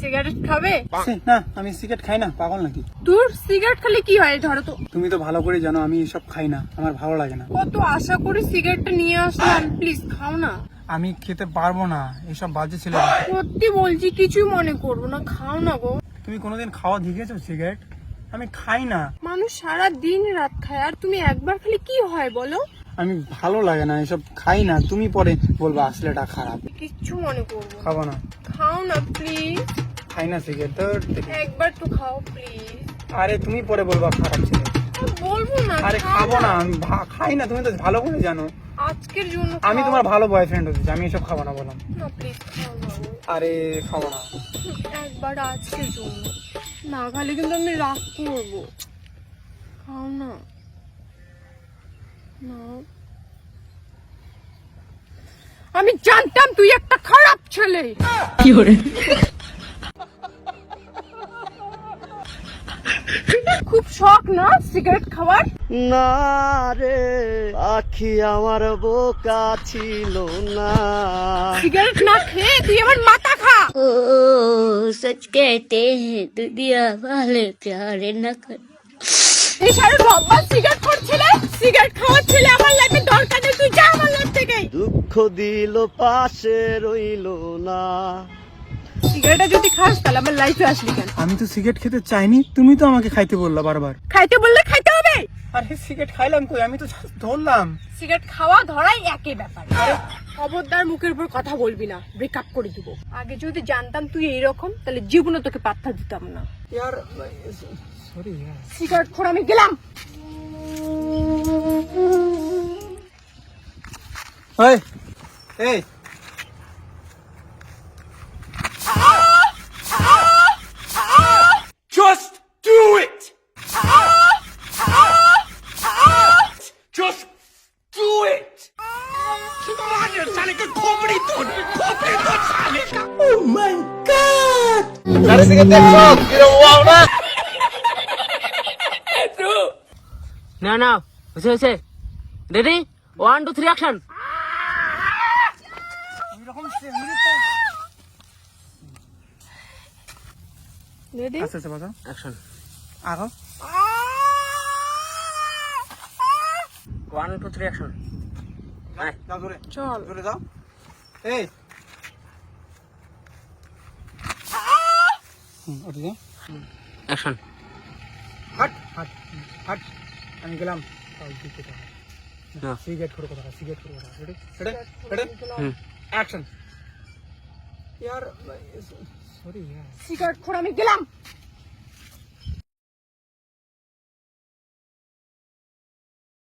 Cigarette খাবে? না, আমি সিগারেট খাই না, পাগল নাকি? দূর, সিগারেট খেলে কি হয়? ধরো তো। তুমি তো ভালো করে জানো আমি এসব খাই না, আমার ভালো লাগে না। কত আশা করে সিগারেটটা নিয়ে আসলাম, প্লিজ খাও না। আমি খেতে পারবো না, এসব বাজে ছিল। সত্যি বলছি, কিছুই মনে করবো না, খাও না গো। তুমি কোনোদিন খাওয়া দেখেছো সিগারেট? আমি খাই না। মানুষ সারা দিন রাত খায়, আর তুমি একবার খেলে কি হয় বলো? আমি ভালো লাগে না, এসব খাই না। তুমি পরে বলবা আসলে এটা খারাপ। কিচ্ছু মনে করবো না। খাবো না, খাও না প্লিজ, খাই না সিগারেট। একবার তো খাও প্লিজ। আরে তুমি পরে বলবা খারাপ ছিল। বলবো না, আরে খাও খাবো না। না, আমি খাই না, তুমি তো ভালো করে জানো। আজকের জন্য আমি খাও। তোমার ভালো বয়ফ্রেন্ড হচ্ছে, আমি এসব খাবো না বললাম। না প্লিজ খাও না গো। আরে খাবো না। একবার আজকের জন্য, না খালে কিন্তু আমি রাগ করবো। খাও না। না, আমি জানতাম তুই একটা খারাপ ছেলে। কি করে? খুব শখ না সিগারেট খাওয়ার? না রে আখি আমার বোকা ছিল না। সিগারেট না খেয়ে তুই আমার মাথা খা। ओ सच कहते हैं दुनिया वाले प्यार न कर। এই সারা রব্বা সিগারেট খাচ্ছিলে, সিগারেট খাওয়ার ছেলে আমার লাইফে দরকার নেই, তুই যা আমার লাইফ থেকে। দুঃখ দিল পাশে রইল না। সিগারেটটা যদি খাস তাহলে আমার লাইফে আসলি কেন? আমি তো সিগারেট খেতে চাইনি, তুমি তো আমাকে খাইতে বললা বারবার। খাইতে বললে খাইতে হবে। আরে সিগারেট খাইলাম কই, আমি তো just ধরলাম। সিগারেট খাওয়া ধরাই একই ব্যাপার। খবরদার মুখের উপর কথা বলবি না, ব্রেকআপ করে দিব। আগে যদি জানতাম তুই এইরকম, তাহলে জীবনে তোকে পাত্তা দিতাম না। यार সরি यार। সিগারেট খোর, আমি গেলাম। এই এই Just do it! Just do it! আরে সিগারেট দেখছো কিরকম ওয়াও না। না না, হয়েছে হয়েছে। Ready, 1 2 3 action. রেডি? আস্তে আস্তে বাজা, অ্যাকশন। আগো। 1 2 3 অ্যাকশন। যাও ধরে, চল। ধরে যাও। এই ওঠে যাও। অ্যাকশন। হাট হাট হাট। আমি গেলাম। না। সিগারেট করে কথা, সিগারেট করে কথা। Ready ready ready action. यार সরি यार। সিগারেট খোর, আমি গেলাম।